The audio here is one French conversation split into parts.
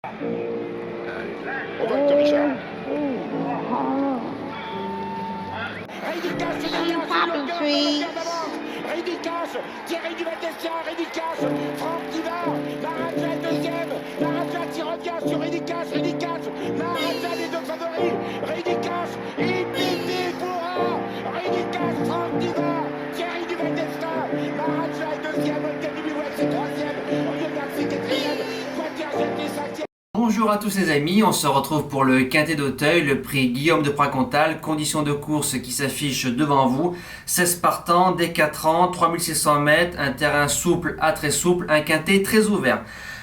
On vote Richard. Popping trees. Rédicas, Thierry Duval-Destia, Rédicas, Franck Diva, Maraja est deuxième, Maraja qui revient sur Rédicas, Maraja les deux favoris, Rédicas, Ipipi Pourra, Rédicas, Franck Diva, Thierry Duval-Destia, Maraja est deuxième, Olteni Biwet c'est troisième, Oyonnax c'est quatrième, Quatergem est cinquième. Bonjour à tous les amis, on se retrouve pour le Quintet d'Auteuil, le prix Guillaume de Pracontal, conditions de course qui s'affichent devant vous, 16 partants, dès 4 ans, 3600 mètres, un terrain souple à très souple, un quintet très ouvert.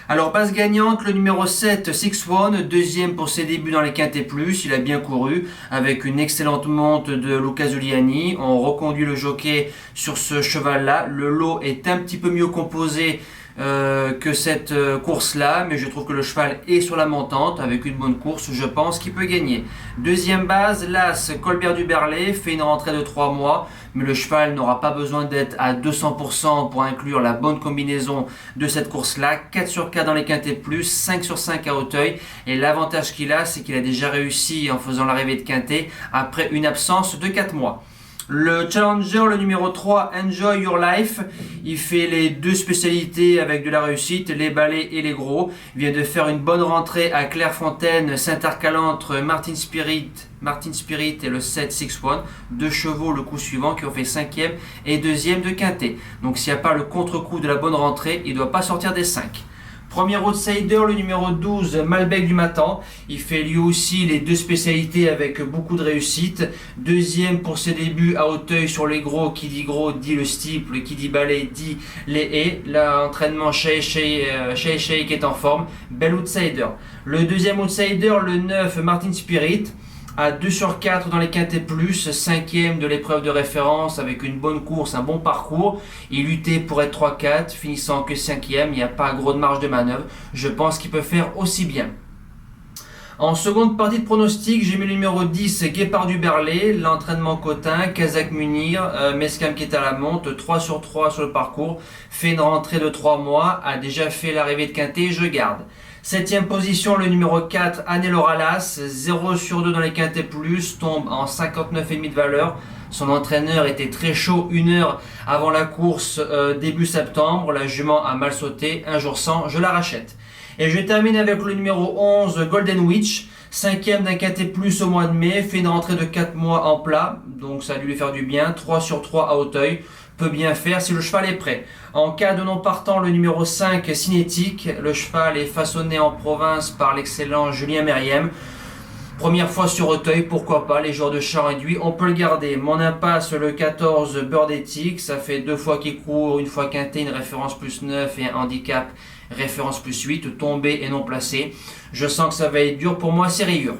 Alors base gagnante, le numéro 7, Six One, deuxième pour ses débuts dans les quintets plus, il a bien couru avec une excellente monte de Luca Zuliani, on reconduit le jockey sur ce cheval là, le lot est un petit peu mieux composé que cette course-là, mais je trouve que le cheval est sur la montante, avec une bonne course, je pense qu'il peut gagner. Deuxième base, l'As Colbert du Berlay fait une rentrée de 3 mois, mais le cheval n'aura pas besoin d'être à 200% pour inclure la bonne combinaison de cette course-là. 4 sur 4 dans les quintets plus, 5 sur 5 à Auteuil, et l'avantage qu'il a, c'est qu'il a déjà réussi en faisant l'arrivée de quintet après une absence de 4 mois. Le challenger, le numéro 3, Enjoy Your Life, il fait les deux spécialités avec de la réussite, les balais et les gros. Il vient de faire une bonne rentrée à Clairefontaine, s'intercalant entre Martin Spirit et le 7 Six One, deux chevaux le coup suivant qui ont fait 5e et 2e de quintet. Donc s'il n'y a pas le contre-coup de la bonne rentrée, il ne doit pas sortir des 5. Premier outsider, le numéro 12, Malbec du Matan. Il fait lui aussi les deux spécialités avec beaucoup de réussite. Deuxième pour ses débuts à Auteuil sur les gros. Qui dit gros dit le steeple, qui dit balai dit les haies. L'entraînement Shay qui est en forme. Bel outsider. Le deuxième outsider, le 9, Martin Spirit. À 2 sur 4 dans les quintets plus, 5e de l'épreuve de référence avec une bonne course, un bon parcours. Il luttait pour être 3-4, finissant que 5e, il n'y a pas gros de marge de manœuvre. Je pense qu'il peut faire aussi bien. En seconde partie de pronostic, j'ai mis le numéro 10, Guépard du Berlay, l'entraînement Cotin, Kazakh Munir, Meskam qui est à la monte, 3 sur 3 sur le parcours, fait une rentrée de 3 mois, a déjà fait l'arrivée de quintet, je garde. 7e position, le numéro 4, Anelor Alas, 0 sur 2 dans les quintets plus, tombe en 59,5 de valeur. Son entraîneur était très chaud 1 heure avant la course début septembre. La jument a mal sauté, un jour sans, je la rachète. Et je termine avec le numéro 11, Golden Witch, 5e d'un quintet plus au mois de mai, fait une rentrée de 4 mois en plat, donc ça a dû lui faire du bien, 3 sur 3 à Auteuil. Peut bien faire si le cheval est prêt. En cas de non partant, le numéro 5, Cinétique. Le cheval est façonné en province par l'excellent Julien Meriem. Première fois sur Auteuil, pourquoi pas, les jours de char réduit, on peut le garder. Mon impasse, le 14, Bird Ethic, ça fait 2 fois qu'il court, une fois quinté, une référence plus 9 et un handicap, référence plus 8, tombé et non placé. Je sens que ça va être dur pour moi, c'est rayure.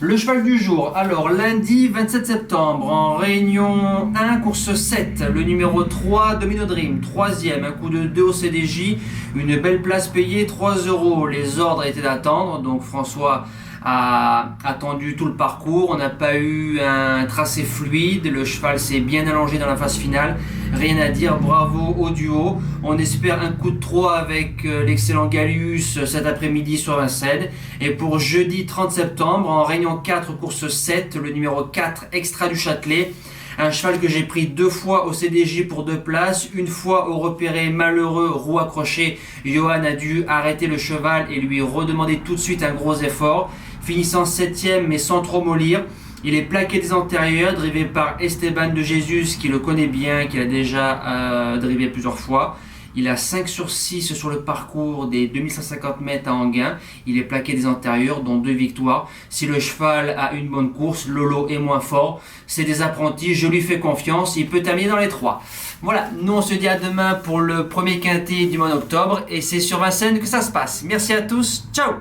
Le cheval du jour, alors lundi 27 septembre, en réunion 1, course 7, le numéro 3, Domino Dream, 3e, un coup de 2 au CDJ, une belle place payée, 3 €, les ordres étaient d'attendre, donc François a attendu tout le parcours, on n'a pas eu un tracé fluide, le cheval s'est bien allongé dans la phase finale, rien à dire, bravo au duo, on espère un coup de 3 avec l'excellent Gallius cet après-midi sur Vincennes, et pour jeudi 30 septembre, en réunion 4, course 7, le numéro 4, Extra du Châtelet, un cheval que j'ai pris 2 fois au CDJ pour 2 places, une fois au repéré malheureux, roue accrochée, Johan a dû arrêter le cheval et lui redemander tout de suite un gros effort, finissant 7e mais sans trop mollir. Il est plaqué des antérieurs, drivé par Esteban de Jesus qui le connaît bien, qui a déjà drivé plusieurs fois. Il a 5 sur 6 sur le parcours des 2150 mètres à Anguin. Il est plaqué des antérieurs, dont 2 victoires. Si le cheval a une bonne course, Lolo est moins fort. C'est des apprentis, je lui fais confiance. Il peut terminer dans les 3. Voilà, nous on se dit à demain pour le premier quintet du mois d'octobre. Et c'est sur Vincennes que ça se passe. Merci à tous, ciao!